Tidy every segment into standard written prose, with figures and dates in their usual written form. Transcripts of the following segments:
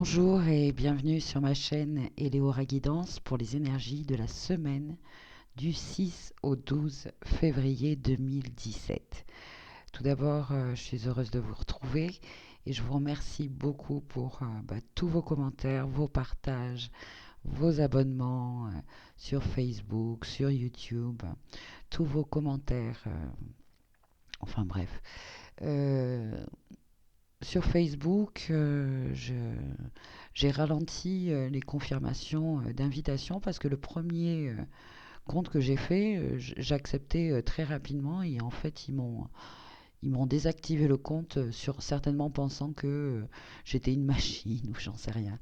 Bonjour et bienvenue sur ma chaîne Eleora Guidance pour les énergies de la semaine du 6 au 12 février 2017. Tout d'abord, je suis heureuse de vous retrouver et je vous remercie beaucoup pour tous vos commentaires, vos partages, vos abonnements sur Facebook, sur YouTube, tous vos commentaires, enfin bref. Euh, Sur Facebook, j'ai ralenti les confirmations d'invitation parce que le premier compte que j'ai fait, j'acceptais très rapidement et en fait ils m'ont désactivé le compte certainement pensant que j'étais une machine ou j'en sais rien.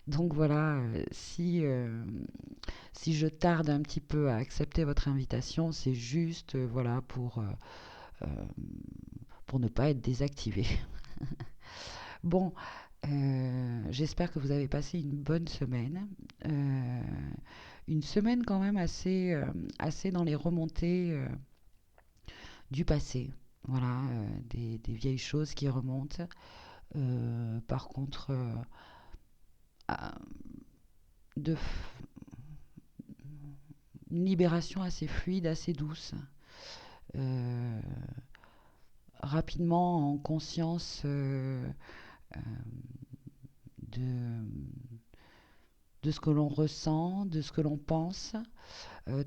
Donc voilà, si je tarde un petit peu à accepter votre invitation, c'est juste voilà euh, pour ne pas être désactivé. Bon, j'espère que vous avez passé une bonne semaine. Euh, une semaine quand même assez dans les remontées du passé. Voilà, des vieilles choses qui remontent. Par contre, à- de une libération assez fluide, assez douce. Euh, Rapidement en conscience euh, de, de ce que l'on ressent, de ce que l'on pense.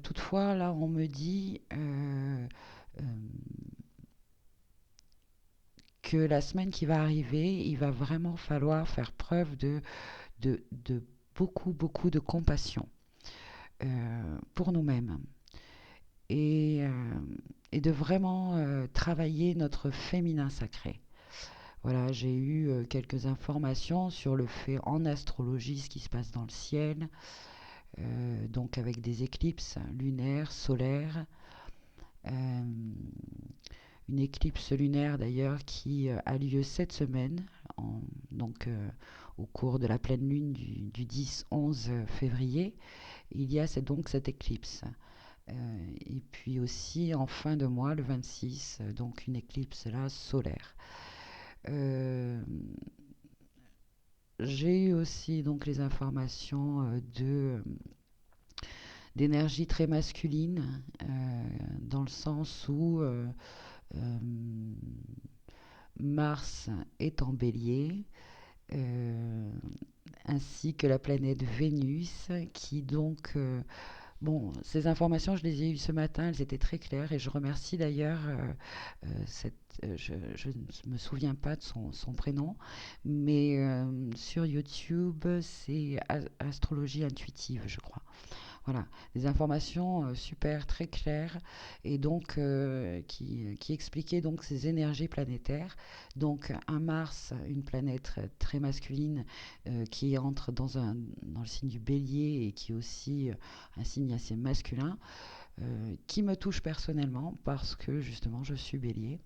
Toutefois, là, on me dit euh, que la semaine qui va arriver, il va vraiment falloir faire preuve de beaucoup, beaucoup de compassion pour nous-mêmes et, euh, et de vraiment travailler notre féminin sacré. Voilà, j'ai eu quelques informations sur le fait en astrologie, ce qui se passe dans le ciel, donc avec des éclipses lunaires, solaires. Euh, une éclipse lunaire d'ailleurs qui a lieu cette semaine, donc au cours de la pleine lune du 10-11 février, il y a donc cette éclipse. Et puis aussi en fin de mois, le 26, donc une éclipse là solaire. Euh, j'ai eu aussi donc les informations d'énergie très masculine, dans le sens où euh, Mars est en bélier, euh, ainsi que la planète Vénus, qui donc... bon, ces informations, je les ai eues ce matin, elles étaient très claires, et je remercie d'ailleurs je ne me souviens pas de son prénom, mais sur YouTube, c'est Astrologie Intuitive, je crois. Voilà, des informations super très claires et donc qui expliquaient donc ces énergies planétaires. Donc un Mars, une planète très masculine qui entre dans le signe du Bélier et qui est aussi un signe assez masculin, qui me touche personnellement parce que justement je suis Bélier.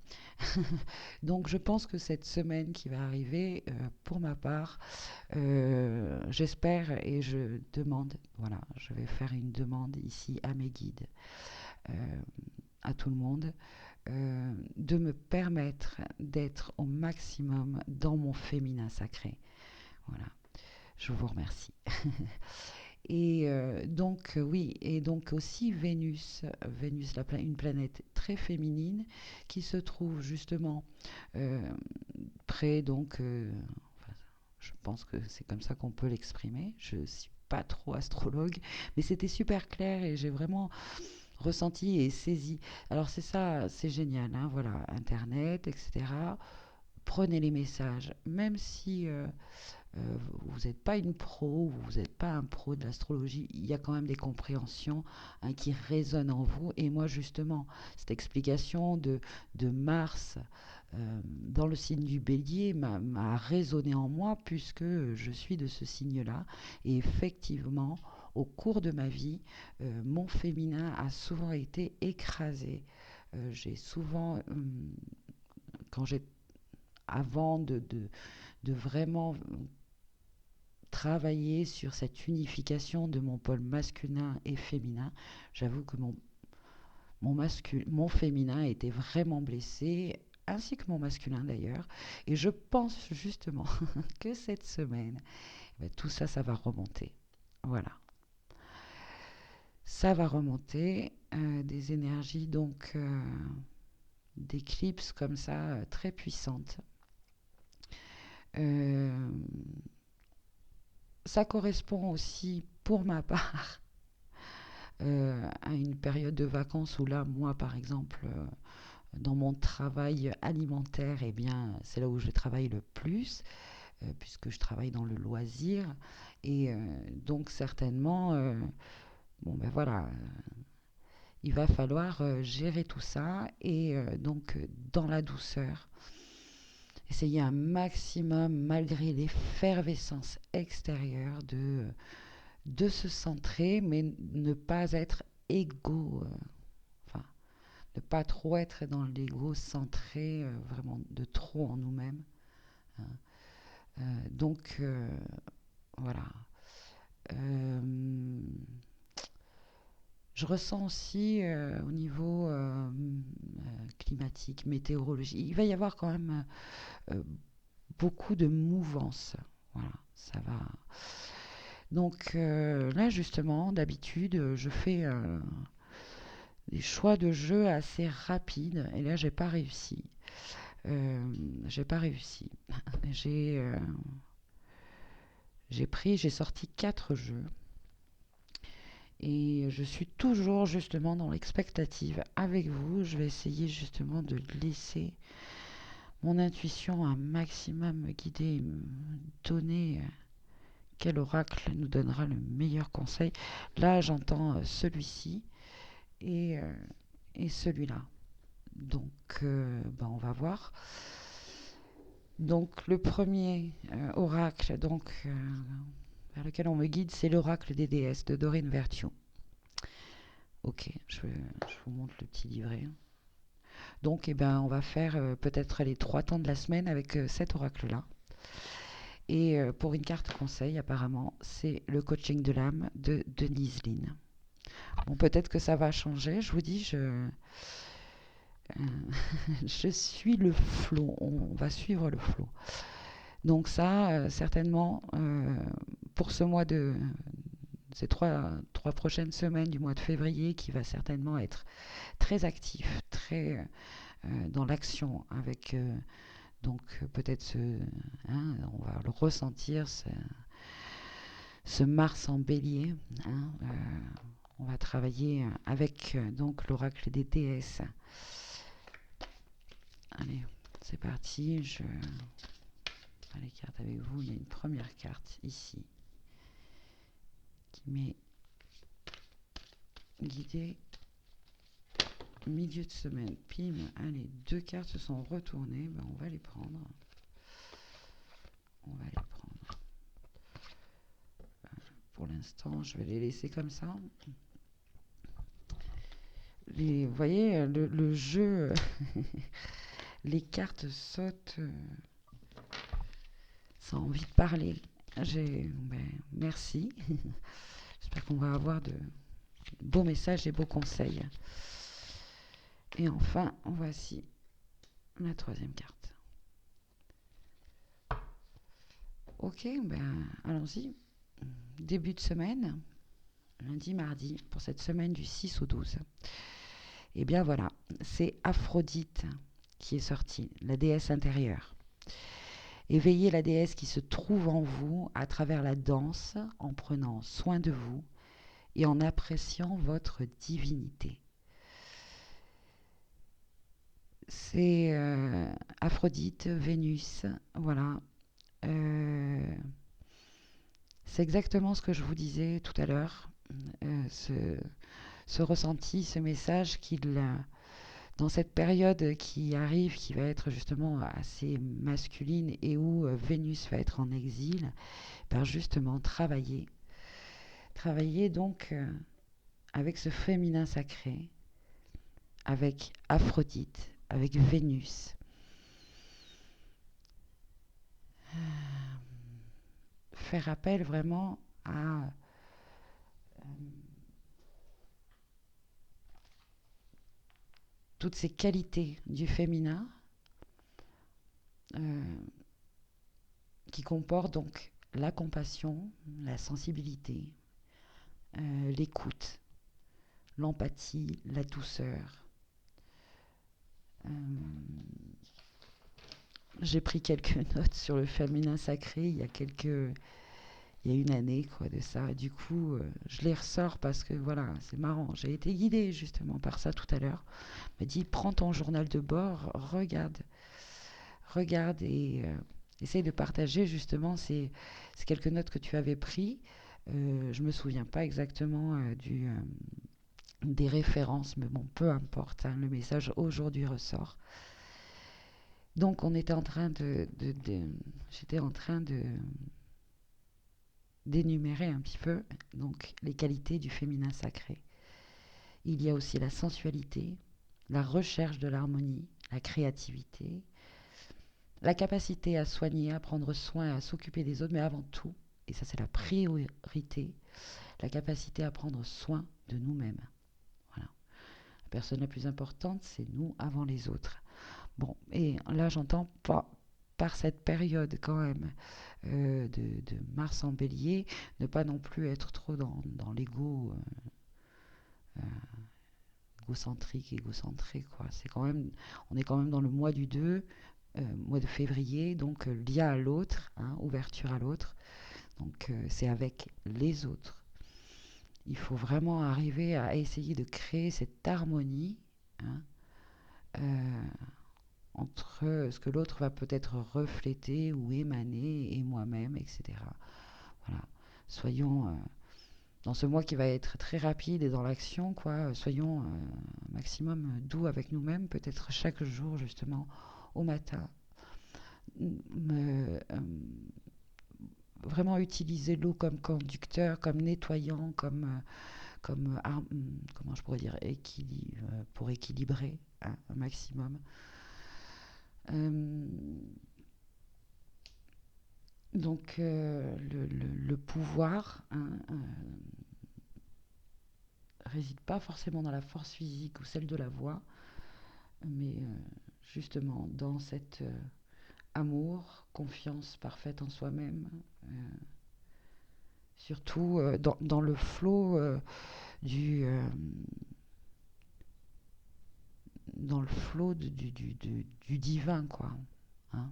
Donc je pense que cette semaine qui va arriver, pour ma part, j'espère et je demande, voilà, je vais faire une demande ici à mes guides, euh, à tout le monde, de me permettre d'être au maximum dans mon féminin sacré. Voilà, je vous remercie. Et donc oui, et donc aussi Vénus, une planète très féminine qui se trouve justement euh, près donc enfin, je pense que c'est comme ça qu'on peut l'exprimer. Je ne suis pas trop astrologue, mais c'était super clair et j'ai vraiment ressenti et saisi. Alors c'est ça, c'est génial, hein, voilà, Internet, etc. Prenez les messages, même si vous n'êtes pas une pro, vous n'êtes pas un pro de l'astrologie, il y a quand même des compréhensions hein, qui résonnent en vous. Et moi, justement, cette explication de Mars dans le signe du bélier m'a résonné en moi puisque je suis de ce signe-là. Et effectivement, au cours de ma vie, mon féminin a souvent été écrasé. J'ai souvent, quand j'ai, avant de vraiment travailler sur cette unification de mon pôle masculin et féminin, j'avoue que mon féminin était vraiment blessé ainsi que mon masculin d'ailleurs. Et je pense justement que cette semaine, tout ça, ça va remonter. Voilà. Ça va remonter. Des énergies donc d'éclipses comme ça, très puissantes. Euh, Ça correspond aussi, pour ma part, à une période de vacances où là, moi, par exemple, dans mon travail alimentaire, eh bien, c'est là où je travaille le plus, puisque je travaille dans le loisir. Et donc, certainement, bon, ben voilà, il va falloir gérer tout ça et donc, dans la douceur, essayer un maximum, malgré l'effervescence extérieure, de se centrer, mais ne pas être égo, enfin, ne pas trop être dans l'ego centré, vraiment de trop en nous-mêmes, hein. Donc, voilà. Euh, je ressens aussi au niveau climatique, météorologique, il va y avoir quand même beaucoup de mouvance. Voilà, ça va. Donc là, justement, d'habitude, je fais des choix de jeu assez rapides. Et là, j'ai pas réussi. J'ai pas réussi. J'ai j'ai sorti 4 jeux. Et je suis toujours justement dans l'expectative avec vous. Je vais essayer justement de laisser mon intuition un maximum me guider, me donner quel oracle nous donnera le meilleur conseil. Là, j'entends celui-ci et, euh, et celui-là. Donc, ben, on va voir. Donc, le premier oracle donc, vers lequel on me guide, c'est l'oracle des déesses de Doreen Virtue. Ok, je vous montre le petit livret. Donc, eh ben, on va faire peut-être les 3 temps de la semaine avec cet oracle-là. Et pour une carte conseil, apparemment, c'est le coaching de l'âme de Denise Lynn. Bon, peut-être que ça va changer. Je vous dis, je suis le flot. On va suivre le flot. Donc ça, certainement, pour ce mois de ces trois prochaines semaines du mois de février, qui va certainement être très actif, très dans l'action, avec donc peut-être hein, on va le ressentir, ce Mars en Bélier. Hein, on va travailler avec donc l'oracle des déesses. Allez, c'est parti. Je les cartes avec vous. Il y a une première carte ici qui m'est guidée milieu de semaine. Pim, allez, 2 cartes se sont retournées. Ben, on va les prendre. On va les prendre. Pour l'instant, je vais les laisser comme ça. Vous voyez, le jeu, les cartes sautent. Ça a envie de parler. Merci. J'espère qu'on va avoir de beaux messages et beaux conseils. Et enfin, voici la 3e carte. Ok, ben allons-y. Début de semaine, lundi, mardi, pour cette semaine du 6 au 12. Et bien voilà, c'est Aphrodite qui est sortie, la déesse intérieure. Éveillez la déesse qui se trouve en vous à travers la danse, en prenant soin de vous et en appréciant votre divinité. C'est Aphrodite, Vénus, voilà. C'est exactement ce que je vous disais tout à l'heure, ce ressenti, ce message dans cette période qui arrive, qui va être justement assez masculine et où Vénus va être en exil, par justement travailler donc avec ce féminin sacré, avec Aphrodite, avec Vénus. Faire appel vraiment à toutes ces qualités du féminin euh, qui comporte donc la compassion, la sensibilité, l'écoute, l'empathie, la douceur. Euh, j'ai pris quelques notes sur le féminin sacré il y a une année quoi de ça. Du coup, je les ressors parce que voilà, c'est marrant. J'ai été guidée justement par ça tout à l'heure. On m'a dit prends ton journal de bord, regarde et essaye de partager justement ces quelques notes que tu avais pris. Je me souviens pas exactement des références, mais bon, peu importe, hein, le message aujourd'hui ressort. Donc on était en train j'étais en train d'énumérer un petit peu donc les qualités du féminin sacré. Il y a aussi la sensualité, la recherche de l'harmonie, la créativité, la capacité à soigner, à prendre soin, à s'occuper des autres, mais avant tout, et ça c'est la priorité, la capacité à prendre soin de nous-mêmes. Voilà. La personne la plus importante, c'est nous avant les autres. Bon, et là j'entends pas par cette période quand même de Mars en bélier, ne pas non plus être trop dans l'ego égocentré quoi. C'est quand même, on est quand même dans le mois du 2, mois de février, donc lien à l'autre, hein, ouverture à l'autre. Donc c'est avec les autres. Il faut vraiment arriver à essayer de créer cette harmonie, hein, euh, entre ce que l'autre va peut-être refléter ou émaner et moi-même, etc. Voilà. Soyons dans ce mois qui va être très rapide et dans l'action, quoi, soyons un maximum doux avec nous-mêmes, peut-être chaque jour justement au matin. Vraiment utiliser l'eau comme conducteur, comme nettoyant, comment je pourrais dire, pour équilibrer, hein, un maximum. Euh, donc le pouvoir, hein, réside pas forcément dans la force physique ou celle de la voix, mais justement dans cet amour, confiance parfaite en soi-même, euh, surtout dans le flot du dans le flot du divin quoi, hein.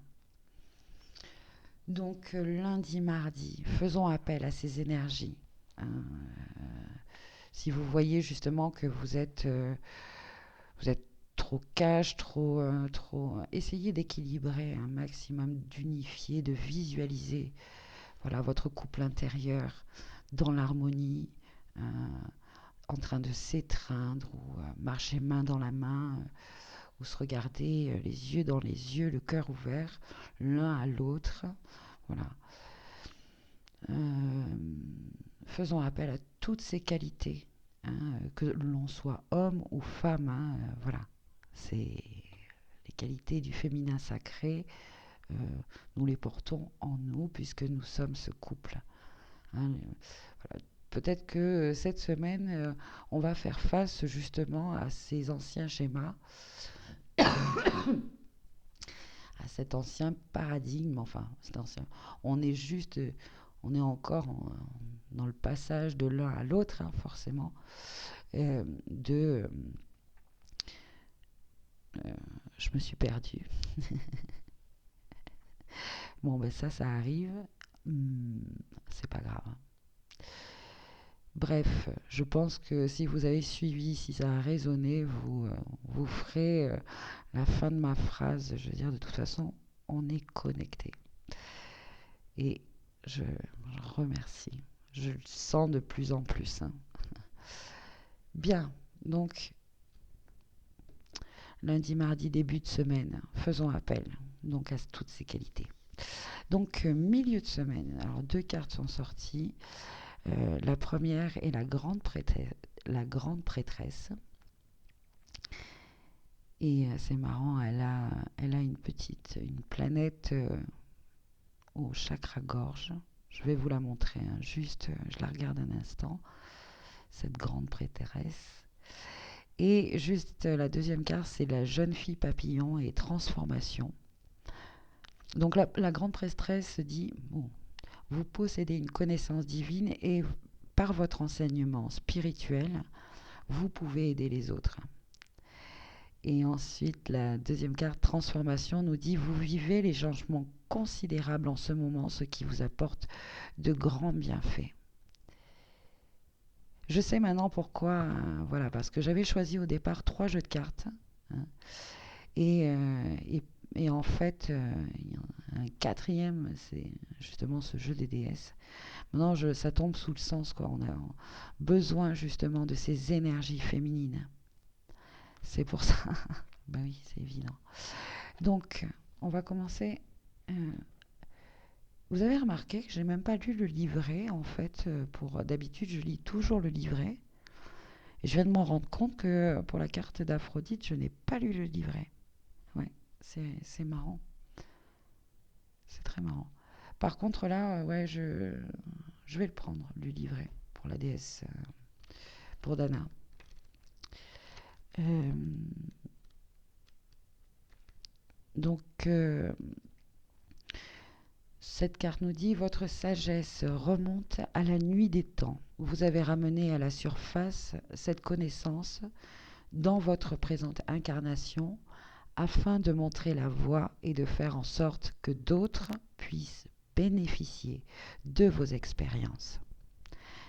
Donc lundi, mardi, faisons appel à ces énergies, hein. Si vous voyez justement que vous êtes trop cash, trop, essayez d'équilibrer un maximum, d'unifier, de visualiser, voilà, votre couple intérieur dans l'harmonie, euh, en train de s'étreindre ou marcher main dans la main, ou se regarder les yeux dans les yeux, le cœur ouvert, l'un à l'autre, voilà. Euh, faisons appel à toutes ces qualités, hein, que l'on soit homme ou femme, hein, voilà. C'est les qualités du féminin sacré, euh, nous les portons en nous puisque nous sommes ce couple, hein. Voilà. Peut-être que cette semaine, on va faire face justement à ces anciens schémas, à cet ancien paradigme, enfin, c'est ancien. On est juste, on est encore dans le passage de l'un à l'autre, hein, forcément, de je me suis perdue. Bon, ben ça arrive. Hmm, c'est pas grave. Bref, je pense que si vous avez suivi, si ça a résonné, vous ferez la fin de ma phrase. Je veux dire, de toute façon, on est connecté. Et je remercie. Je le sens de plus en plus, hein. Bien, donc lundi, mardi, début de semaine, faisons appel donc à toutes ces qualités. Donc milieu de semaine, alors deux cartes sont sorties. La première est la grande prêtresse. Et c'est marrant, elle a une planète au chakra gorge. Je vais vous la montrer, hein, juste, je la regarde un instant, cette grande prêtresse. Et juste la deuxième carte, c'est la jeune fille papillon et transformation. Donc la grande prêtresse dit, bon, vous possédez une connaissance divine et par votre enseignement spirituel, vous pouvez aider les autres. Et ensuite, la deuxième carte, transformation, nous dit, vous vivez les changements considérables en ce moment, ce qui vous apporte de grands bienfaits. Je sais maintenant pourquoi, voilà, parce que j'avais choisi au départ 3 jeux de cartes, hein, et, euh, et, et en fait, un quatrième, c'est justement ce jeu des déesses. Maintenant, ça tombe sous le sens, quoi. On a besoin justement de ces énergies féminines. C'est pour ça. Ben oui, c'est évident. Donc, on va commencer. euh, Vous avez remarqué que j'ai même pas lu le livret, en fait. Pour d'habitude, je lis toujours le livret. Et je viens de m'en rendre compte que pour la carte d'Aphrodite, je n'ai pas lu le livret. Ouais, c'est marrant. C'est très marrant. Par contre, là, ouais, je vais le prendre, le livret, pour la déesse, pour Dana. Euh, donc, cette carte nous dit, votre sagesse remonte à la nuit des temps. Vous avez ramené à la surface cette connaissance dans votre présente incarnation afin de montrer la voie et de faire en sorte que d'autres puissent bénéficier de vos expériences.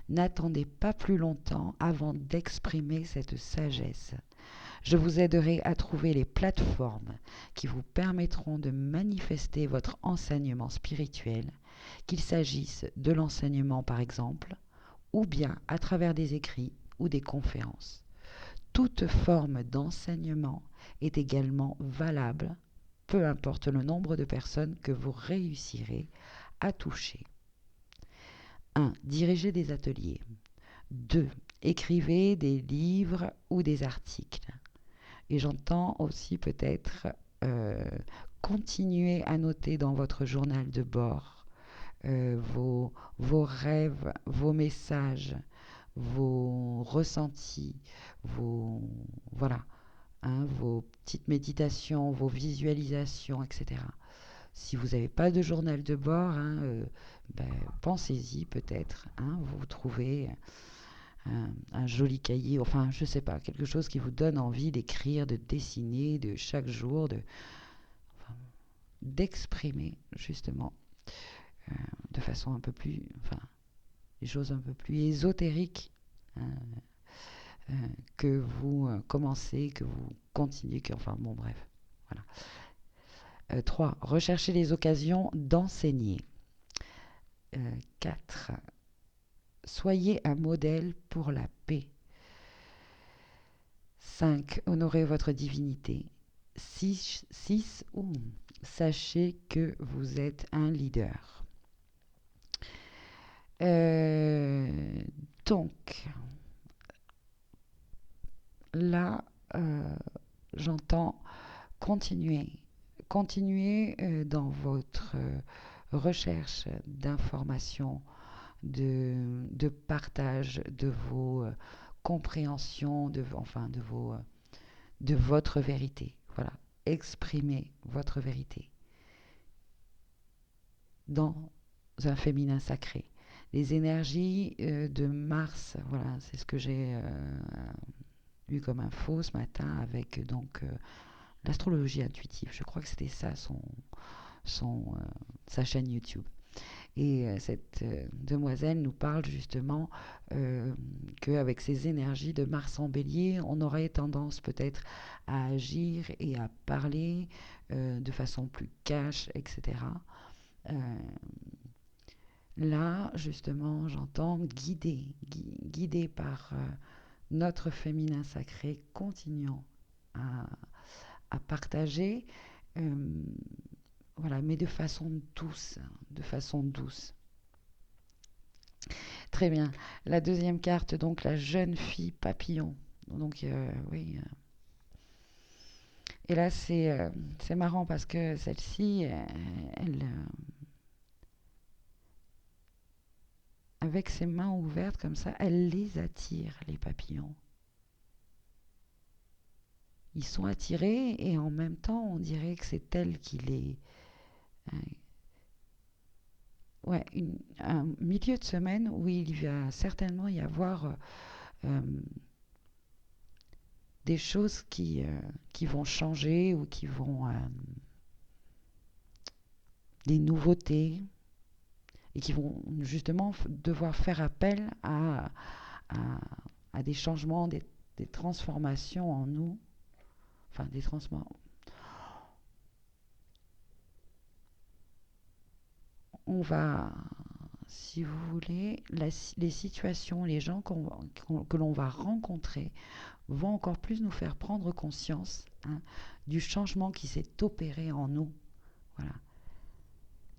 N'attendez pas plus longtemps avant d'exprimer cette sagesse. Je vous aiderai à trouver les plateformes qui vous permettront de manifester votre enseignement spirituel, qu'il s'agisse de l'enseignement par exemple, ou bien à travers des écrits ou des conférences. Toute forme d'enseignement est également valable, peu importe le nombre de personnes que vous réussirez à toucher. 1. Dirigez des ateliers. 2. Écrivez des livres ou des articles. Et j'entends aussi peut-être euh, continuer à noter dans votre journal de bord vos rêves, vos messages, vos ressentis, voilà, hein, vos petites méditations, vos visualisations, etc. Si vous n'avez pas de journal de bord, hein, ben, pensez-y peut-être. Hein, vous trouvez un joli cahier, enfin je sais pas, quelque chose qui vous donne envie d'écrire, de dessiner, de chaque jour, enfin, d'exprimer justement euh, de façon un peu plus, enfin, des choses un peu plus ésotériques, hein, euh, que vous commencez, que vous continuez, enfin bon bref, voilà. 3. Recherchez les occasions d'enseigner. 4. Soyez un modèle pour la paix. 5. Honorez votre divinité. 6. Sachez que vous êtes un leader. Euh, donc, là, j'entends continuer. Continuer dans votre recherche d'informations, de partage de vos compréhensions, de votre vérité. Voilà, exprimez votre vérité dans un féminin sacré. Les énergies de Mars, voilà, c'est ce que j'ai eu comme info ce matin avec donc l'astrologie intuitive. Je crois que c'était ça sa chaîne YouTube. Et cette demoiselle nous parle justement qu'avec ces énergies de Mars en bélier, on aurait tendance peut-être à agir et à parler de façon plus cash, etc. Euh, Là, justement, j'entends guidé par notre féminin sacré, continuons à, à partager, euh, voilà, mais de façon douce, de façon douce. Très bien. La deuxième carte, donc la jeune fille papillon. Donc, oui. Et là, c'est marrant parce que celle-ci, elle, avec ses mains ouvertes comme ça, elle les attire, les papillons. Ils sont attirés et en même temps, on dirait que c'est elle hein, ouais, un milieu de semaine où il va certainement y avoir euh, des choses qui vont changer ou qui vont des nouveautés et qui vont justement devoir faire appel à, à des changements, des transformations en nous, enfin des transformations. On va, si vous voulez, les situations, les gens que l'on va rencontrer vont encore plus nous faire prendre conscience, hein, du changement qui s'est opéré en nous. Voilà.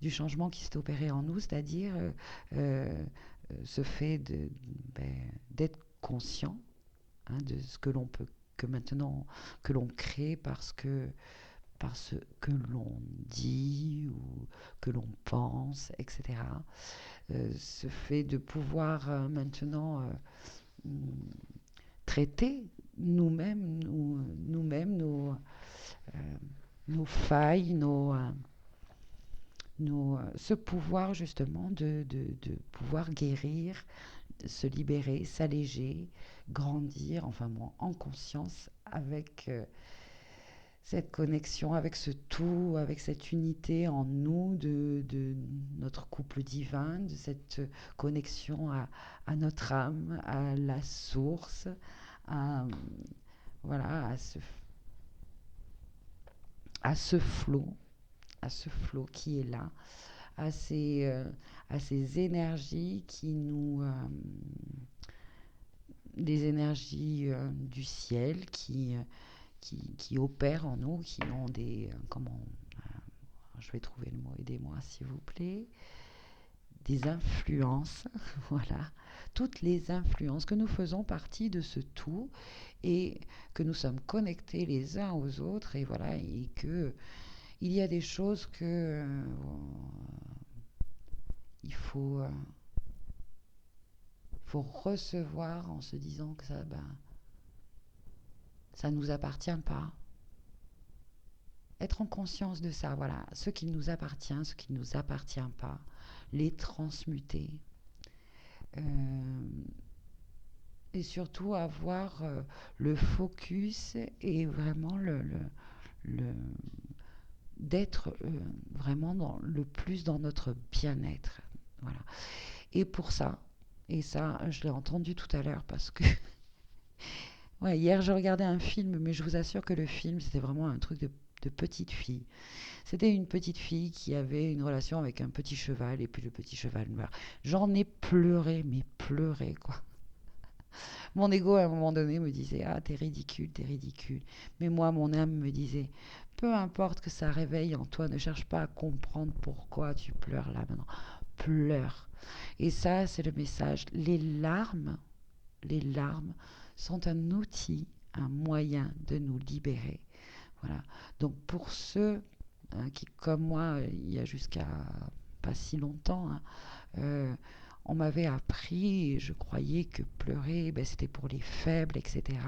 Du changement qui s'est opéré en nous, c'est-à-dire ce fait ben, d'être conscient, hein, de ce que l'on peut, que maintenant, que l'on crée par ce que l'on dit ou que l'on pense, etc. Ce fait de pouvoir maintenant traiter nous-mêmes euh, nos failles, ce pouvoir justement de pouvoir guérir, se libérer, s'alléger, grandir, enfin bon, en conscience avec cette connexion, avec ce tout, avec cette unité en nous de notre couple divin, de cette connexion à notre âme, à la source, à, voilà, à ce flot, à ce flot qui est là, à à ces énergies des énergies du ciel qui opèrent en nous, qui ont je vais trouver le mot, aidez-moi s'il vous plaît, des influences, voilà, toutes les influences, que nous faisons partie de ce tout et que nous sommes connectés les uns aux autres et voilà, et que il y a des choses que il faut recevoir en se disant que ça nous appartient pas. Être en conscience de ça, voilà, ce qui nous appartient, ce qui ne nous appartient pas, les transmuter. Euh, et surtout avoir le focus et vraiment le d'être vraiment le plus dans notre bien-être. Voilà. Et pour ça, et ça, je l'ai entendu tout à l'heure parce que ouais, hier, j'ai regardé un film, mais je vous assure que le film, c'était vraiment un truc de petite fille. C'était une petite fille qui avait une relation avec un petit cheval, et puis le petit cheval meurt. J'en ai pleuré, mais pleuré, quoi. Mon ego, à un moment donné, me disait, ah, t'es ridicule, t'es ridicule. Mais moi, mon âme me disait, peu importe que ça réveille en toi, ne cherche pas à comprendre pourquoi tu pleures là maintenant. Pleure. Et ça, c'est le message. Les larmes sont un outil, un moyen de nous libérer. Voilà. Donc pour ceux qui, comme moi, il y a jusqu'à pas si longtemps, hein, euh, on m'avait appris, et je croyais que pleurer, ben, c'était pour les faibles, etc.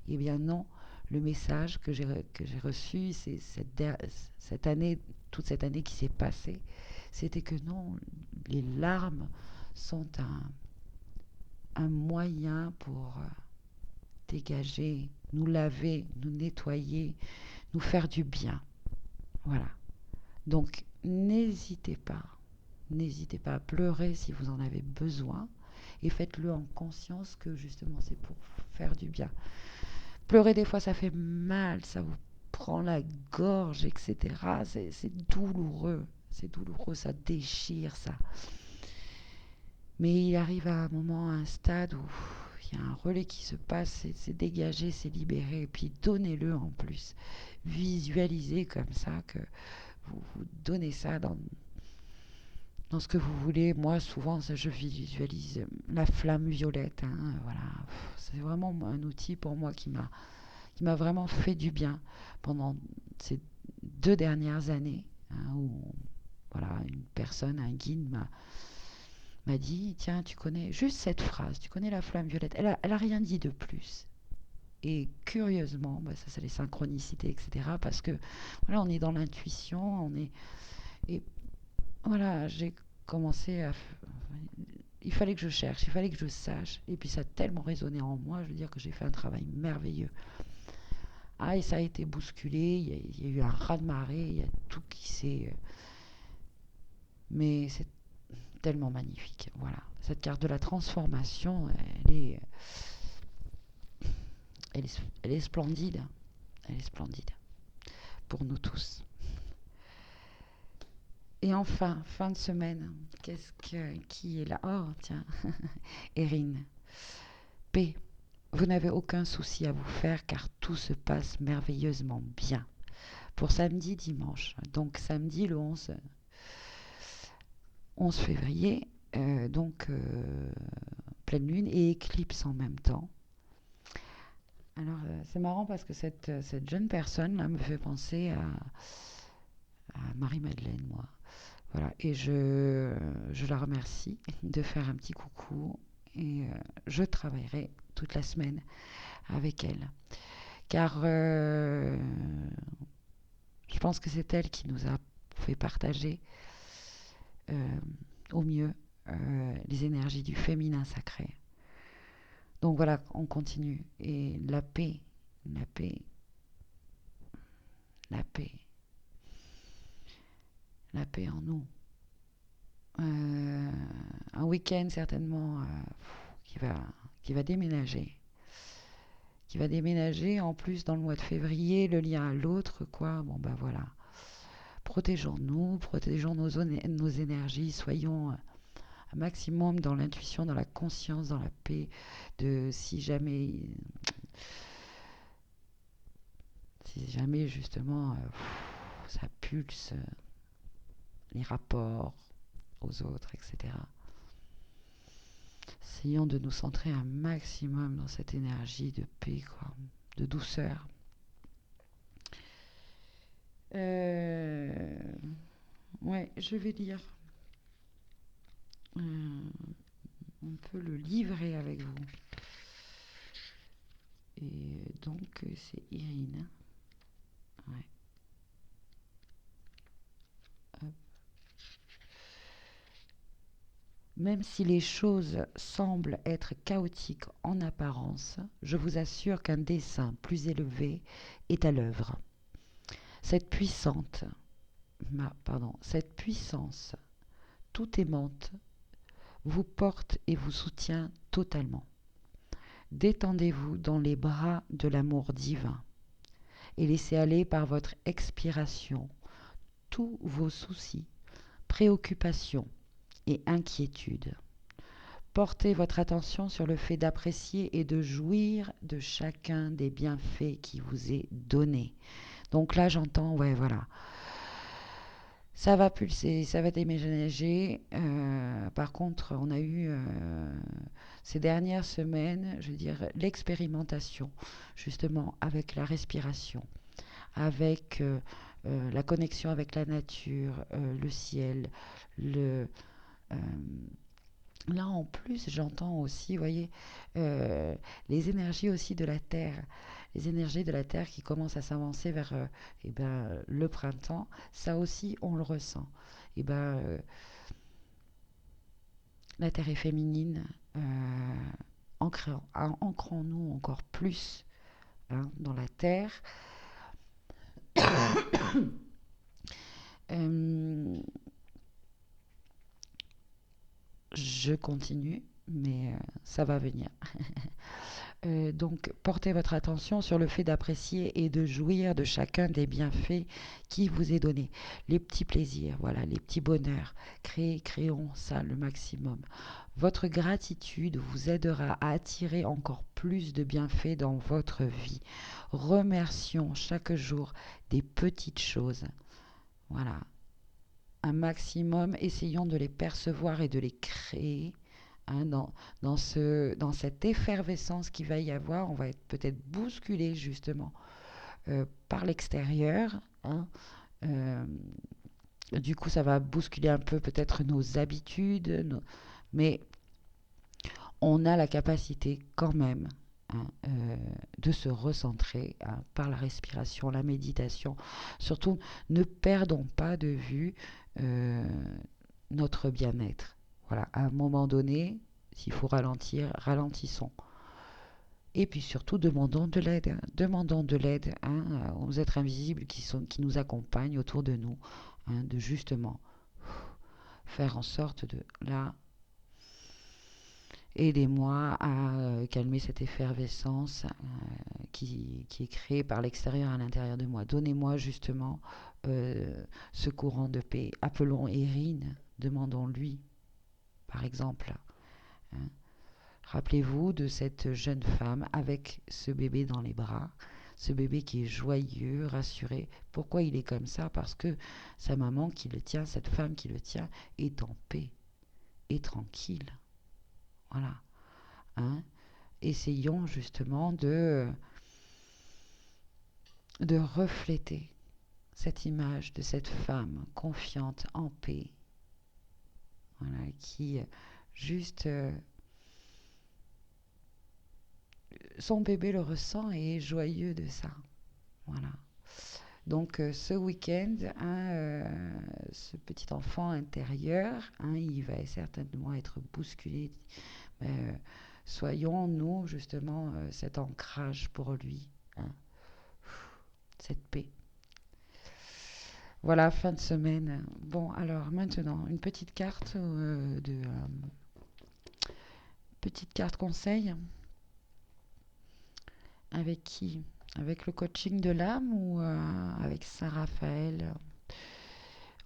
Eh bien non, le message que j'ai reçu, c'est cette année, toute cette année qui s'est passée, c'était que non, les larmes sont un moyen pour dégager, nous laver, nous nettoyer, nous faire du bien. Voilà. Donc n'hésitez pas à pleurer si vous en avez besoin et faites-le en conscience que justement c'est pour faire du bien. Pleurer des fois ça fait mal, ça vous prend la gorge, etc. C'est douloureux, ça déchire, ça. Mais il arrive à un moment, à un stade où il y a un relais qui se passe, c'est dégagé, c'est libéré, et puis donnez-le en plus. Visualisez comme ça que vous donnez ça dans ce que vous voulez. Moi, souvent, je visualise la flamme violette, hein, voilà. C'est vraiment un outil pour moi qui m'a vraiment fait du bien pendant ces 2 dernières années, hein, où voilà, une personne, un guide m'a dit, tiens, tu connais juste cette phrase, tu connais la flamme violette. Elle a rien dit de plus. Et curieusement, ça c'est les synchronicités, etc. Parce que voilà, on est dans l'intuition, Et voilà, j'ai commencé à... Il fallait que je cherche, il fallait que je sache. Et puis ça a tellement résonné en moi, je veux dire que j'ai fait un travail merveilleux. Ah, et ça a été bousculé, il y a eu un raz-de-marée, il y a tout qui s'est... Mais c'est tellement magnifique, voilà. Cette carte de la transformation, elle est splendide. Elle est splendide pour nous tous. Et enfin, fin de semaine, qui est là? Oh, tiens, Erin. P. Vous n'avez aucun souci à vous faire car tout se passe merveilleusement bien. Pour samedi, dimanche. Donc samedi, le 11 février, pleine lune et éclipse en même temps. Alors c'est marrant parce que cette jeune personne là me fait penser à Marie-Madeleine, moi. Voilà, et je la remercie de faire un petit coucou et je travaillerai toute la semaine avec elle. Car je pense que c'est elle qui nous a fait partager euh, au mieux les énergies du féminin sacré. Donc voilà, on continue. Et la paix, la paix, la paix en nous. Un week-end certainement qui va, qui va déménager. Qui va déménager en plus dans le mois de février, le lien à l'autre, quoi. Bon ben voilà. Protégeons-nous, protégeons nos énergies, soyons un maximum dans l'intuition, dans la conscience, dans la paix, de si jamais justement ça pulse les rapports aux autres, etc. Essayons de nous centrer un maximum dans cette énergie de paix, quoi, de douceur. Euh, ouais, je vais lire un peu le livret avec vous. Et donc, c'est Irine. Ouais. Hop. Même si les choses semblent être chaotiques en apparence, je vous assure qu'un dessein plus élevé est à l'œuvre. Cette cette puissance tout aimante vous porte et vous soutient totalement. Détendez-vous dans les bras de l'amour divin et laissez aller par votre expiration tous vos soucis, préoccupations et inquiétudes. Portez votre attention sur le fait d'apprécier et de jouir de chacun des bienfaits qui vous est donné. Donc là, j'entends, ouais, voilà. Ça va pulser, ça va déménager. Par contre, on a eu ces dernières semaines, je veux dire, l'expérimentation, justement, avec la respiration, avec la connexion avec la nature, le ciel, le... euh, là, en plus, j'entends aussi, vous voyez, euh, les énergies aussi de la Terre. Les énergies de la Terre qui commencent à s'avancer vers le printemps. Ça aussi, on le ressent. Et la Terre est féminine. Ancrons-nous encore plus dans la Terre. Euh, je continue, mais ça va venir. Donc, portez votre attention sur le fait d'apprécier et de jouir de chacun des bienfaits qui vous est donné. Les petits plaisirs, voilà, les petits bonheurs. Créons ça le maximum. Votre gratitude vous aidera à attirer encore plus de bienfaits dans votre vie. Remercions chaque jour des petites choses. Voilà, un maximum, essayons de les percevoir et de les créer dans cette effervescence qu'il va y avoir. On va être peut-être bousculé justement par l'extérieur. Du coup, ça va bousculer un peu peut-être nos habitudes, mais on a la capacité quand même hein, de se recentrer, hein, par la respiration, la méditation. Surtout, ne perdons pas de vue euh, notre bien-être. Voilà, à un moment donné, s'il faut ralentir, ralentissons. Et puis surtout, demandons de l'aide. Demandons de l'aide, hein, aux êtres invisibles qui nous accompagnent autour de nous, hein, de justement faire en sorte de, là, aidez-moi à calmer cette effervescence qui est créée par l'extérieur à l'intérieur de moi. Donnez-moi justement ce courant de paix. Appelons Erin, demandons-lui, par exemple. Hein. Rappelez-vous de cette jeune femme avec ce bébé dans les bras, ce bébé qui est joyeux, rassuré. Pourquoi il est comme ça? Parce que sa maman qui le tient, cette femme qui le tient, est en paix, est tranquille. Voilà. Hein. Essayons justement de refléter cette image de cette femme confiante, en paix, voilà, qui juste son bébé le ressent et est joyeux de ça. Voilà. Donc ce week-end, hein, ce petit enfant intérieur, hein, il va certainement être bousculé. Euh, Soyons nous justement cet ancrage pour lui, hein, cette paix. Voilà, fin de semaine. Bon, alors maintenant, une petite carte conseil. Avec qui? Avec le coaching de l'âme ou avec Saint-Raphaël?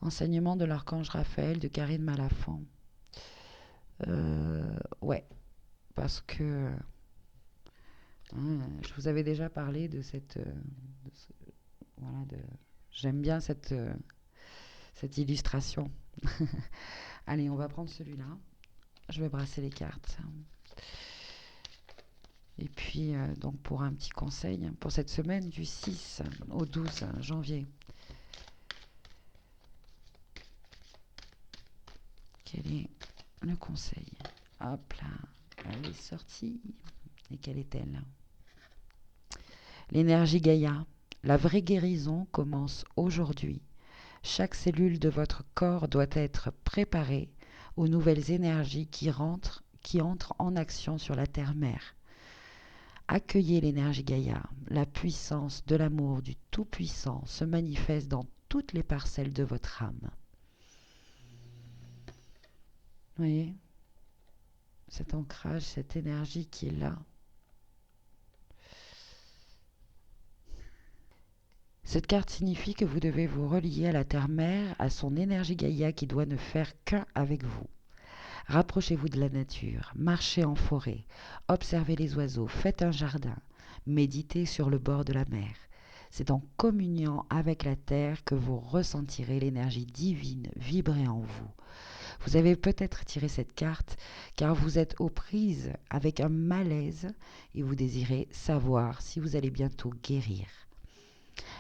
Enseignement de l'archange Raphaël de Karine Malafant. Ouais, parce que hein, je vous avais déjà parlé de voilà, j'aime bien cette illustration. Allez, on va prendre celui-là. Je vais brasser les cartes. Et puis, donc pour un petit conseil, pour cette semaine du 6 au 12 janvier. Quel est le conseil? Hop là, elle est sortie. Et quelle est-elle? L'énergie Gaïa. La vraie guérison commence aujourd'hui. Chaque cellule de votre corps doit être préparée aux nouvelles énergies qui entrent en action sur la terre-mère. Accueillez l'énergie Gaïa. La puissance de l'amour du Tout-Puissant se manifeste dans toutes les parcelles de votre âme. Vous voyez? Cet ancrage, cette énergie qui est là. Cette carte signifie que vous devez vous relier à la terre-mère, à son énergie Gaïa qui doit ne faire qu'un avec vous. Rapprochez-vous de la nature, marchez en forêt, observez les oiseaux, faites un jardin, méditez sur le bord de la mer. C'est en communiant avec la terre que vous ressentirez l'énergie divine vibrer en vous. Vous avez peut-être tiré cette carte car vous êtes aux prises avec un malaise et vous désirez savoir si vous allez bientôt guérir.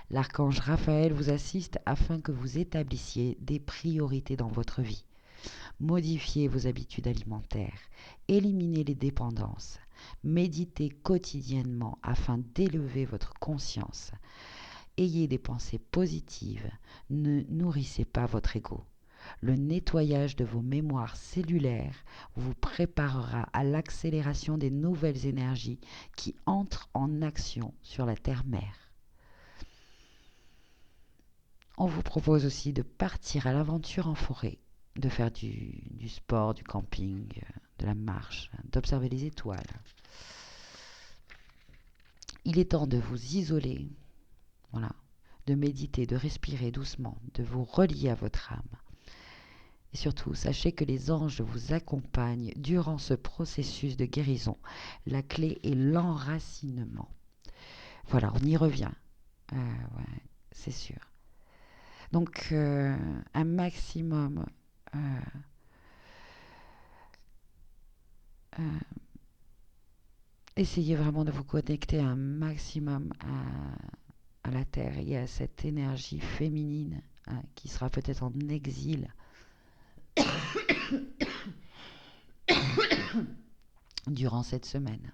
L'archange Raphaël vous assiste afin que vous établissiez des priorités dans votre vie. Modifiez vos habitudes alimentaires, éliminez les dépendances, méditez quotidiennement afin d'élever votre conscience. Ayez des pensées positives, ne nourrissez pas votre ego. Le nettoyage de vos mémoires cellulaires vous préparera à l'accélération des nouvelles énergies qui entrent en action sur la terre-mère. On vous propose aussi de partir à l'aventure en forêt, de faire du sport, du camping, de la marche, d'observer les étoiles. Il est temps de vous isoler, voilà, de méditer, de respirer doucement, de vous relier à votre âme. Et surtout, sachez que les anges vous accompagnent durant ce processus de guérison. La clé est l'enracinement. Voilà, on y revient. Ouais, c'est sûr. Donc, un maximum essayez vraiment de vous connecter un maximum à la Terre et à cette énergie féminine qui sera peut-être en exil durant cette semaine.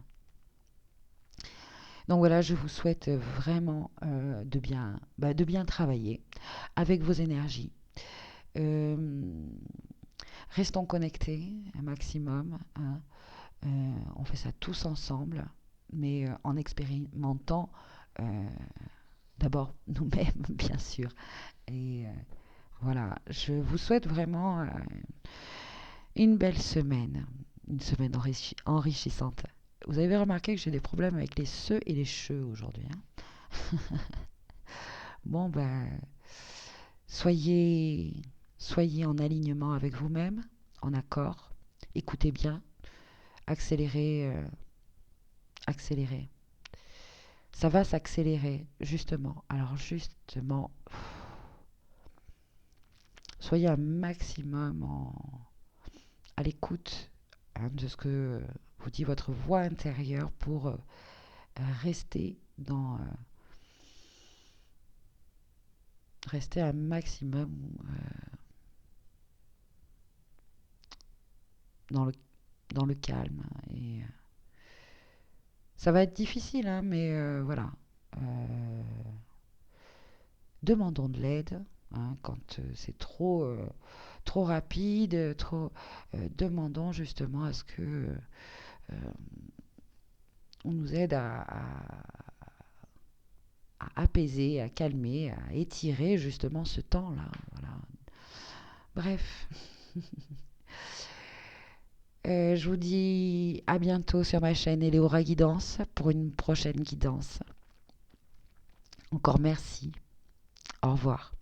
Donc voilà, je vous souhaite vraiment de bien travailler avec vos énergies. Euh, Restons connectés un maximum, hein. On fait ça tous ensemble, mais en expérimentant euh, d'abord nous-mêmes, bien sûr. Et voilà, je vous souhaite vraiment une belle semaine, une semaine enrichissante. Vous avez remarqué que j'ai des problèmes avec les se et les che aujourd'hui, hein. Bon, ben, soyez, soyez en alignement avec vous-même, en accord. Écoutez bien, accélérez, accélérez. Ça va s'accélérer, justement. Alors, justement, soyez un maximum à l'écoute, hein, de ce que vous dit votre voix intérieure pour rester rester un maximum dans le, dans le calme. Et ça va être difficile, hein, mais voilà. Euh, Demandons de l'aide, hein, quand c'est trop rapide, demandons justement à ce que on nous aide à apaiser, à calmer, à étirer justement ce temps-là. Voilà. Bref, je vous dis à bientôt sur ma chaîne Eleora Guidance pour une prochaine guidance. Encore merci. Au revoir.